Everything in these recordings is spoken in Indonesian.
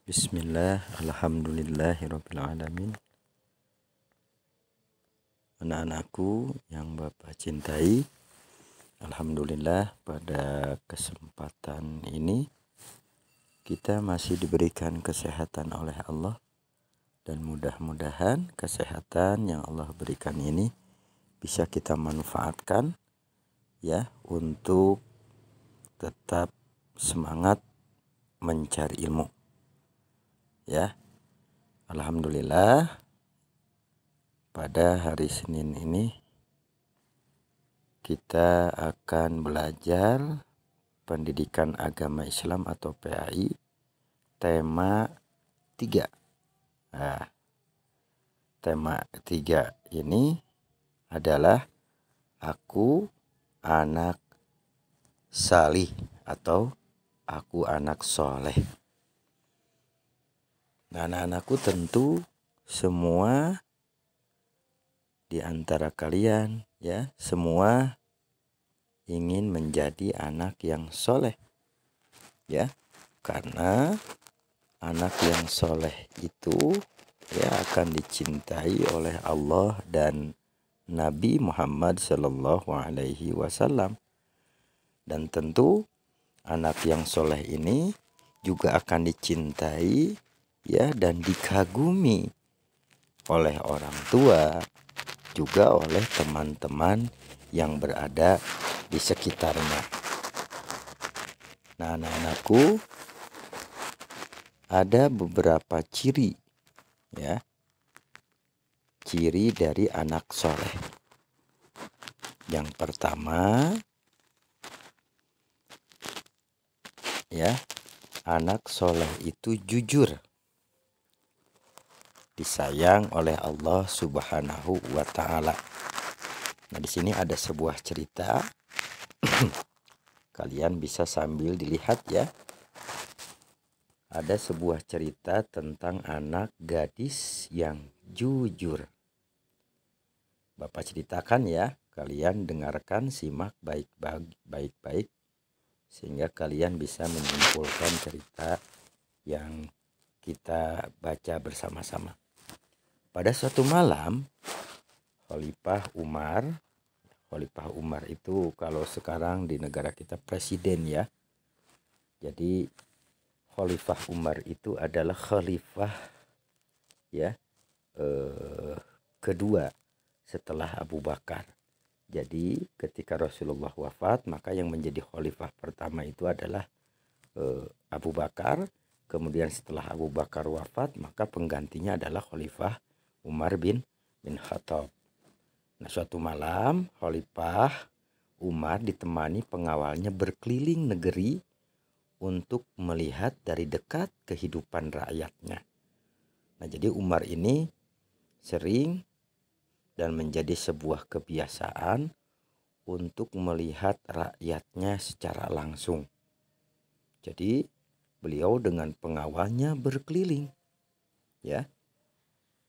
Bismillah, alhamdulillahirrabbilalamin. Anak-anakku yang Bapak cintai, alhamdulillah pada kesempatan ini kita masih diberikan kesehatan oleh Allah, dan mudah-mudahan kesehatan yang Allah berikan ini bisa kita manfaatkan ya untuk tetap semangat mencari ilmu. Ya, alhamdulillah pada hari Senin ini kita akan belajar pendidikan agama Islam atau PAI tema 3. Nah, tema 3 ini adalah aku anak salih atau aku anak soleh. Nah, anak-anakku, tentu semua di antara kalian ya, semua ingin menjadi anak yang soleh ya, karena anak yang soleh itu ya akan dicintai oleh Allah dan Nabi Muhammad Sallallahu Alaihi Wasallam. Dan tentu anak yang soleh ini juga akan dicintai ya dan dikagumi oleh orang tua, juga oleh teman-teman yang berada di sekitarnya. Nah, anak-anakku, ada beberapa ciri ya, ciri dari anak soleh. Yang pertama ya, anak soleh itu jujur, disayang oleh Allah Subhanahu wa Ta'ala. Nah, di sini ada sebuah cerita. Kalian bisa sambil dilihat ya. Ada sebuah cerita tentang anak gadis yang jujur. Bapak ceritakan ya, kalian dengarkan, simak baik-baik sehingga kalian bisa menyimpulkan cerita yang kita baca bersama-sama. Pada suatu malam, Khalifah Umar itu kalau sekarang di negara kita presiden ya. Jadi Khalifah Umar itu adalah khalifah ya kedua setelah Abu Bakar. Jadi ketika Rasulullah wafat, maka yang menjadi khalifah pertama itu adalah Abu Bakar. Kemudian setelah Abu Bakar wafat, maka penggantinya adalah Khalifah Umar bin Khattab. Nah, suatu malam Khalifah Umar ditemani pengawalnya berkeliling negeri untuk melihat dari dekat kehidupan rakyatnya. Nah, jadi Umar ini sering dan menjadi sebuah kebiasaan untuk melihat rakyatnya secara langsung. Jadi beliau dengan pengawalnya berkeliling ya.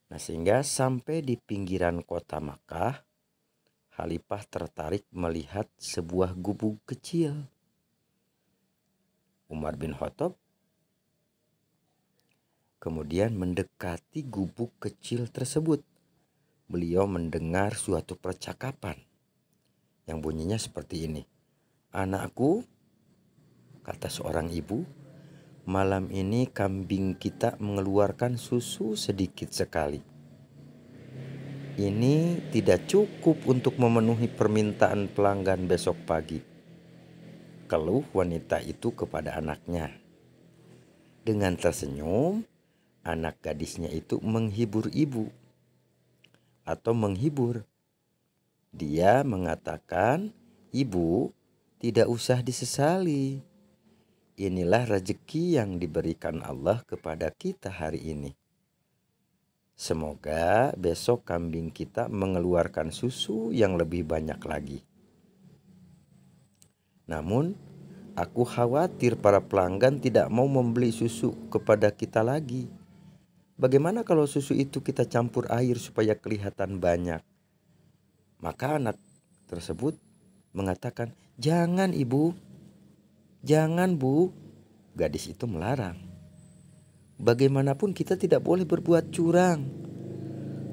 Nah, sehingga sampai di pinggiran kota Makkah, Khalifah tertarik melihat sebuah gubuk kecil. Umar bin Khattab kemudian mendekati gubuk kecil tersebut. Beliau mendengar suatu percakapan yang bunyinya seperti ini. "Anakku," kata seorang ibu, "malam ini kambing kita mengeluarkan susu sedikit sekali. Ini tidak cukup untuk memenuhi permintaan pelanggan besok pagi," keluh wanita itu kepada anaknya. Dengan tersenyum, anak gadisnya itu menghibur ibu atau menghibur. Dia mengatakan, "Ibu, tidak usah disesali. Inilah rezeki yang diberikan Allah kepada kita hari ini. Semoga besok kambing kita mengeluarkan susu yang lebih banyak lagi. Namun, aku khawatir para pelanggan tidak mau membeli susu kepada kita lagi. Bagaimana kalau susu itu kita campur air supaya kelihatan banyak?" Maka anak tersebut mengatakan, "Jangan ibu, jangan bu." Gadis itu melarang. bagaimanapun kita tidak boleh berbuat curang.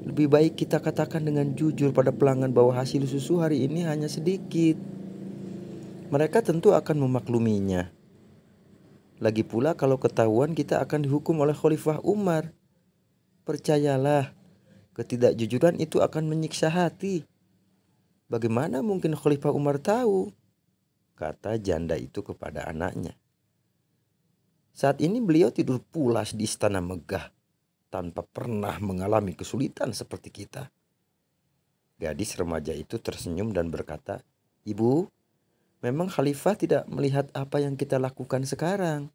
Lebih baik kita katakan dengan jujur pada pelanggan bahwa hasil susu hari ini hanya sedikit. Mereka tentu akan memakluminya. Lagi pula kalau ketahuan kita akan dihukum oleh Khalifah Umar. Percayalah, ketidakjujuran itu akan menyiksa hati. Bagaimana mungkin Khalifah Umar tahu? Kata janda itu kepada anaknya. Saat ini beliau tidur pulas di istana megah tanpa pernah mengalami kesulitan seperti kita. Gadis remaja itu tersenyum dan berkata, "Ibu, memang Khalifah tidak melihat apa yang kita lakukan sekarang.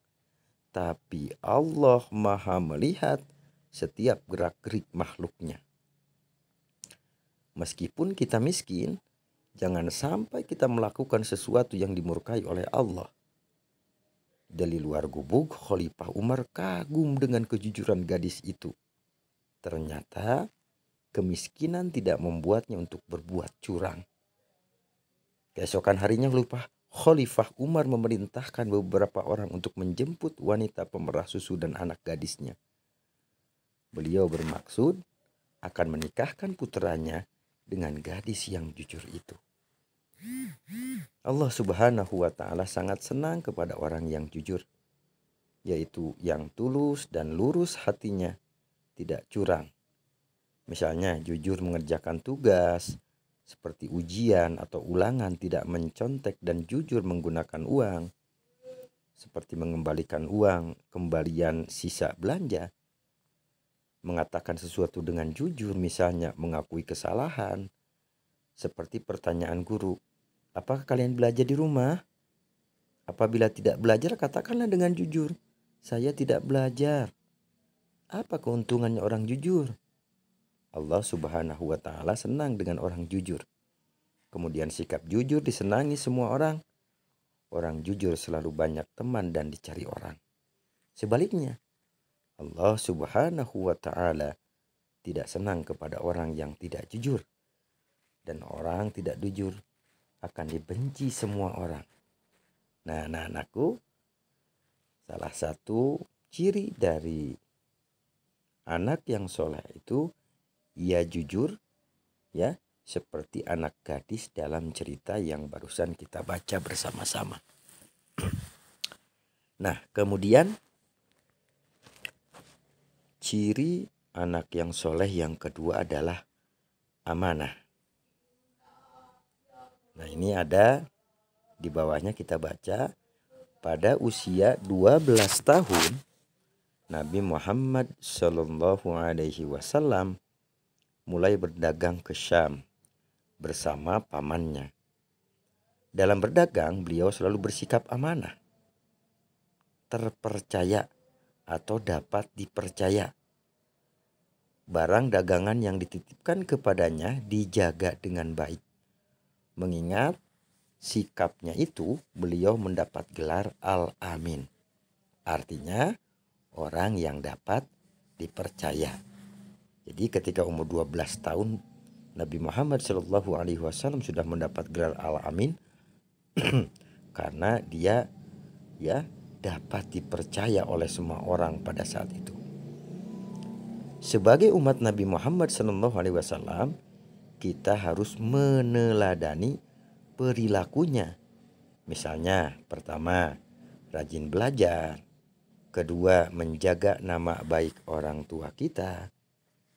Tapi Allah Maha melihat setiap gerak-gerik makhluknya. Meskipun kita miskin, jangan sampai kita melakukan sesuatu yang dimurkai oleh Allah." Dari luar gubuk, Khalifah Umar kagum dengan kejujuran gadis itu. Ternyata kemiskinan tidak membuatnya untuk berbuat curang. Keesokan harinya Khalifah Umar memerintahkan beberapa orang untuk menjemput wanita pemerah susu dan anak gadisnya. Beliau bermaksud akan menikahkan putranya dengan gadis yang jujur itu. Allah Subhanahu wa ta'ala sangat senang kepada orang yang jujur, yaitu yang tulus dan lurus hatinya, tidak curang. Misalnya jujur mengerjakan tugas seperti ujian atau ulangan, tidak mencontek dan jujur menggunakan uang, seperti mengembalikan uang kembalian sisa belanja. Mengatakan sesuatu dengan jujur, misalnya mengakui kesalahan, seperti pertanyaan guru, "Apakah kalian belajar di rumah?" Apabila tidak belajar, katakanlah dengan jujur, "Saya tidak belajar." Apa keuntungannya orang jujur? Allah Subhanahu wa ta'ala senang dengan orang jujur. Kemudian sikap jujur disenangi semua orang. Orang jujur selalu banyak teman dan dicari orang. Sebaliknya, Allah Subhanahu wa ta'ala tidak senang kepada orang yang tidak jujur. Dan orang tidak jujur akan dibenci semua orang. Nah, anak-anakku, salah satu ciri dari anak yang soleh itu ia jujur, ya, seperti anak gadis dalam cerita yang barusan kita baca bersama-sama. Nah, kemudian ciri anak yang soleh yang kedua adalah amanah. Nah, ini ada di bawahnya kita baca, pada usia 12 tahun Nabi Muhammad Shallallahu Alaihi Wasallam mulai berdagang ke Syam bersama pamannya. Dalam berdagang, beliau selalu bersikap amanah, terpercaya atau dapat dipercaya. Barang dagangan yang dititipkan kepadanya dijaga dengan baik. Mengingat sikapnya itu, beliau mendapat gelar Al-Amin. Artinya orang yang dapat dipercaya. Jadi ketika umur 12 tahun Nabi Muhammad SAW sudah mendapat gelar Al-Amin karena dia dapat dipercaya oleh semua orang pada saat itu. Sebagai umat Nabi Muhammad SAW, kita harus meneladani perilakunya. Misalnya, pertama, rajin belajar. Kedua, menjaga nama baik orang tua kita.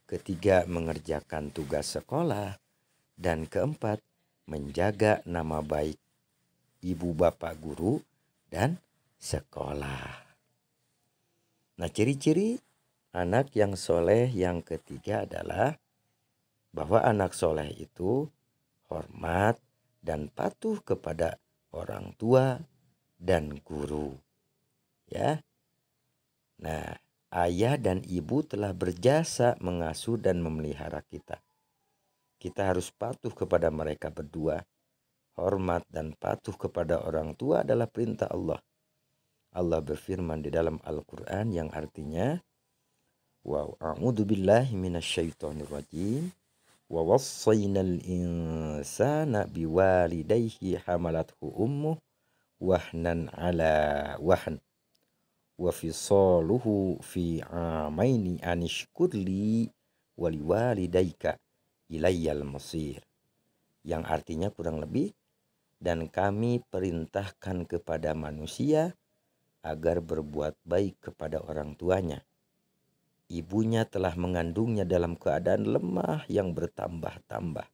Ketiga, mengerjakan tugas sekolah. Dan keempat, menjaga nama baik ibu bapak guru dan sekolah. Nah, ciri-ciri anak yang soleh yang ketiga adalah bahwa anak soleh itu hormat dan patuh kepada orang tua dan guru. Ya. Nah, ayah dan ibu telah berjasa mengasuh dan memelihara kita. Kita harus patuh kepada mereka berdua. Hormat dan patuh kepada orang tua adalah perintah Allah. Allah berfirman di dalam Al-Quran yang artinya, wa a'udzu billahi minasyaitonir rajim. Wa wassaynal insana biwalidayhi hamalathu ummuh wahnan ala wahn wa fisaluhu fi amaini anishkurli waliwalidayka ilayyal masir. Yang artinya kurang lebih, dan kami perintahkan kepada manusia agar berbuat baik kepada orang tuanya. Ibunya telah mengandungnya dalam keadaan lemah yang bertambah-tambah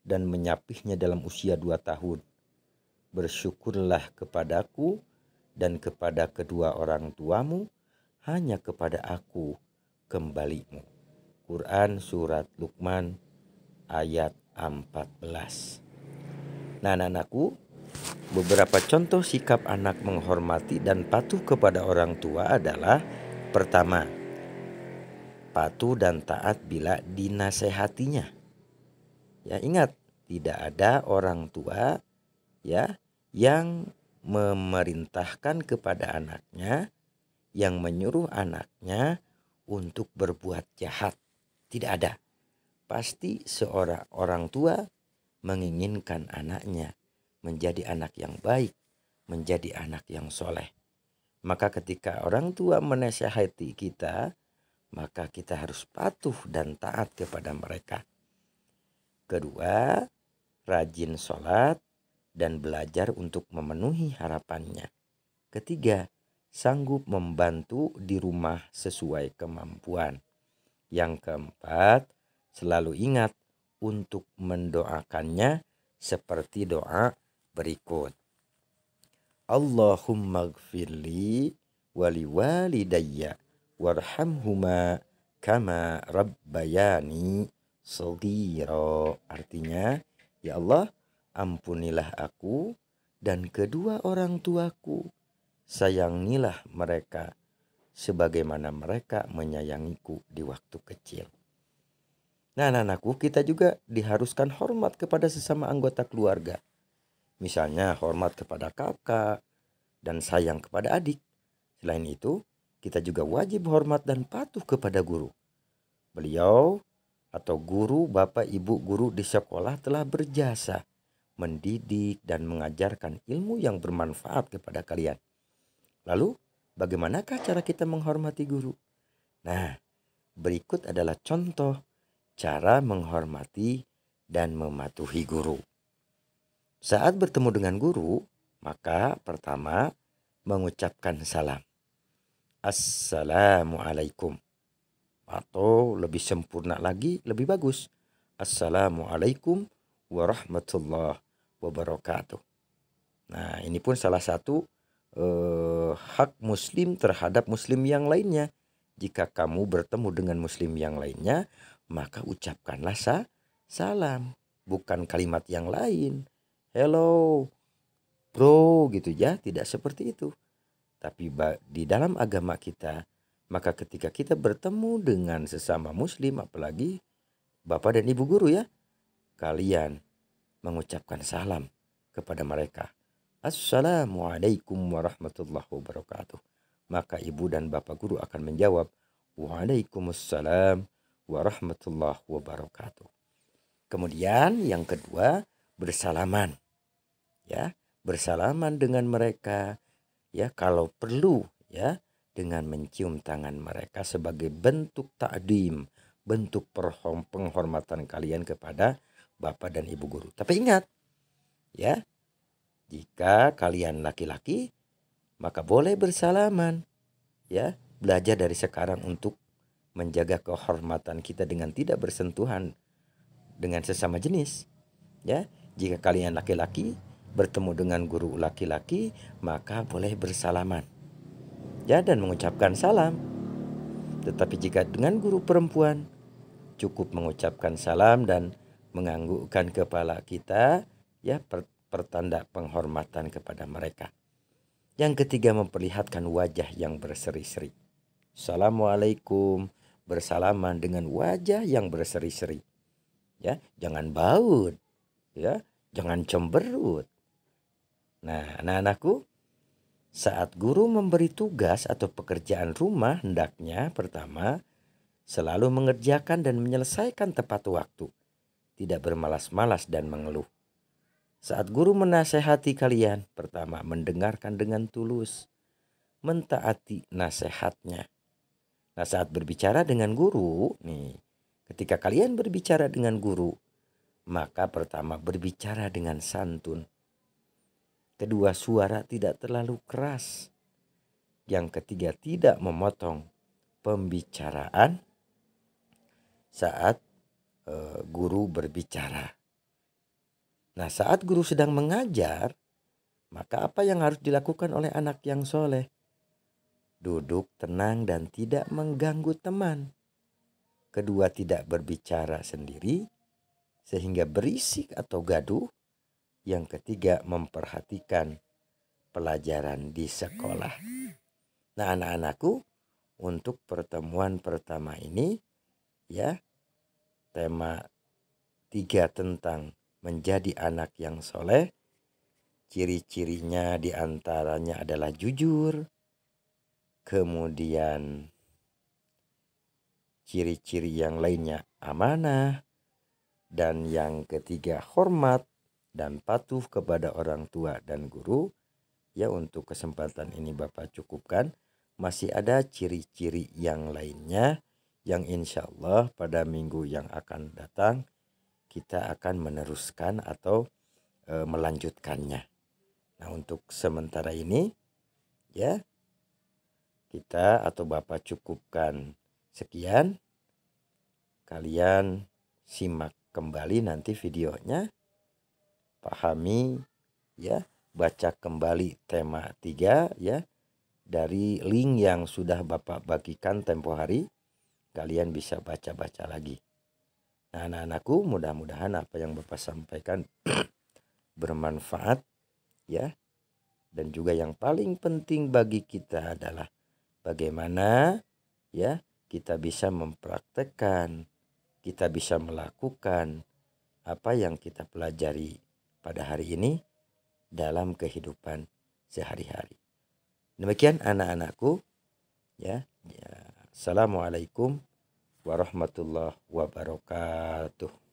dan menyapihnya dalam usia 2 tahun. Bersyukurlah kepadaku dan kepada kedua orang tuamu, hanya kepada aku kembalimu. Quran Surat Luqman ayat 14. Nah, anak-anakku, beberapa contoh sikap anak menghormati dan patuh kepada orang tua adalah: pertama, patuh dan taat bila dinasehatinya. Ya, ingat, tidak ada orang tua ya yang memerintahkan kepada anaknya, yang menyuruh anaknya untuk berbuat jahat. Tidak ada. Pasti seorang orang tua menginginkan anaknya menjadi anak yang baik, menjadi anak yang soleh. Maka ketika orang tua menasihati kita, maka kita harus patuh dan taat kepada mereka. Kedua, rajin sholat dan belajar untuk memenuhi harapannya. Ketiga, sanggup membantu di rumah sesuai kemampuan. Yang keempat, selalu ingat untuk mendoakannya seperti doa berikut. Allahumma gfirli wali walidayya warhamhuma kama rabbayani shaghira. Artinya, ya Allah, ampunilah aku dan kedua orang tuaku, sayangilah mereka sebagaimana mereka menyayangiku di waktu kecil. Nah, anak-anakku, kita juga diharuskan hormat kepada sesama anggota keluarga. Misalnya hormat kepada kakak dan sayang kepada adik. Selain itu, kita juga wajib hormat dan patuh kepada guru. Beliau atau guru, bapak ibu guru di sekolah telah berjasa mendidik dan mengajarkan ilmu yang bermanfaat kepada kalian. Lalu, bagaimanakah cara kita menghormati guru? Nah, berikut adalah contoh cara menghormati dan mematuhi guru. Saat bertemu dengan guru, maka pertama mengucapkan salam. Assalamualaikum. Atau lebih sempurna lagi, lebih bagus, Assalamualaikum warahmatullahi wabarakatuh. Nah, ini pun salah satu hak muslim terhadap muslim yang lainnya. Jika kamu bertemu dengan muslim yang lainnya, maka ucapkanlah salam, bukan kalimat yang lain. Hello bro gitu ya, tidak seperti itu. Tapi di dalam agama kita, maka ketika kita bertemu dengan sesama muslim, apalagi bapak dan ibu guru ya, kalian mengucapkan salam kepada mereka. Assalamualaikum warahmatullahi wabarakatuh. Maka ibu dan bapak guru akan menjawab, Waalaikumsalam warahmatullahi wabarakatuh. Kemudian yang kedua, bersalaman. Ya, bersalaman dengan mereka, ya, kalau perlu ya, dengan mencium tangan mereka sebagai bentuk ta'dim, bentuk penghormatan kalian kepada bapak dan ibu guru. Tapi ingat, ya, jika kalian laki-laki, maka boleh bersalaman. Ya, belajar dari sekarang untuk menjaga kehormatan kita dengan tidak bersentuhan dengan sesama jenis. Ya, jika kalian laki-laki bertemu dengan guru laki-laki, maka boleh bersalaman. Ya, dan mengucapkan salam. Tetapi jika dengan guru perempuan, cukup mengucapkan salam dan menganggukkan kepala kita, ya, pertanda penghormatan kepada mereka. Yang ketiga, memperlihatkan wajah yang berseri-seri. Assalamualaikum, bersalaman dengan wajah yang berseri-seri. Ya, jangan baut, ya, jangan cemberut. Nah, anak-anakku, saat guru memberi tugas atau pekerjaan rumah, hendaknya pertama selalu mengerjakan dan menyelesaikan tepat waktu, tidak bermalas-malas dan mengeluh. Saat guru menasehati kalian, pertama mendengarkan dengan tulus, mentaati nasihatnya. Nah, saat berbicara dengan guru, nih, ketika kalian berbicara dengan guru, maka pertama berbicara dengan santun. Kedua, suara tidak terlalu keras. Yang ketiga, tidak memotong pembicaraan saat guru berbicara. Nah, saat guru sedang mengajar, maka apa yang harus dilakukan oleh anak yang soleh? Duduk tenang dan tidak mengganggu teman. Kedua, tidak berbicara sendiri sehingga berisik atau gaduh. Yang ketiga, memperhatikan pelajaran di sekolah. Nah, anak-anakku, untuk pertemuan pertama ini, ya, tema 3 tentang menjadi anak yang soleh. Ciri-cirinya diantaranya adalah jujur. Kemudian ciri-ciri yang lainnya amanah. Dan yang ketiga hormat dan patuh kepada orang tua dan guru. Ya, untuk kesempatan ini Bapak cukupkan. Masih ada ciri-ciri yang lainnya yang insya Allah pada minggu yang akan datang kita akan meneruskan atau melanjutkannya. Nah, untuk sementara ini ya kita atau Bapak cukupkan sekian. Kalian simak kembali nanti videonya, pahami ya, baca kembali tema 3 ya dari link yang sudah Bapak bagikan tempo hari. Kalian bisa baca-baca lagi. Nah, anak-anakku, mudah-mudahan apa yang Bapak sampaikan bermanfaat ya. Dan juga yang paling penting bagi kita adalah bagaimana ya kita bisa mempraktekkan, kita bisa melakukan apa yang kita pelajari pada hari ini dalam kehidupan sehari-hari. Demikian anak-anakku ya. Assalamualaikum warahmatullahi wabarakatuh.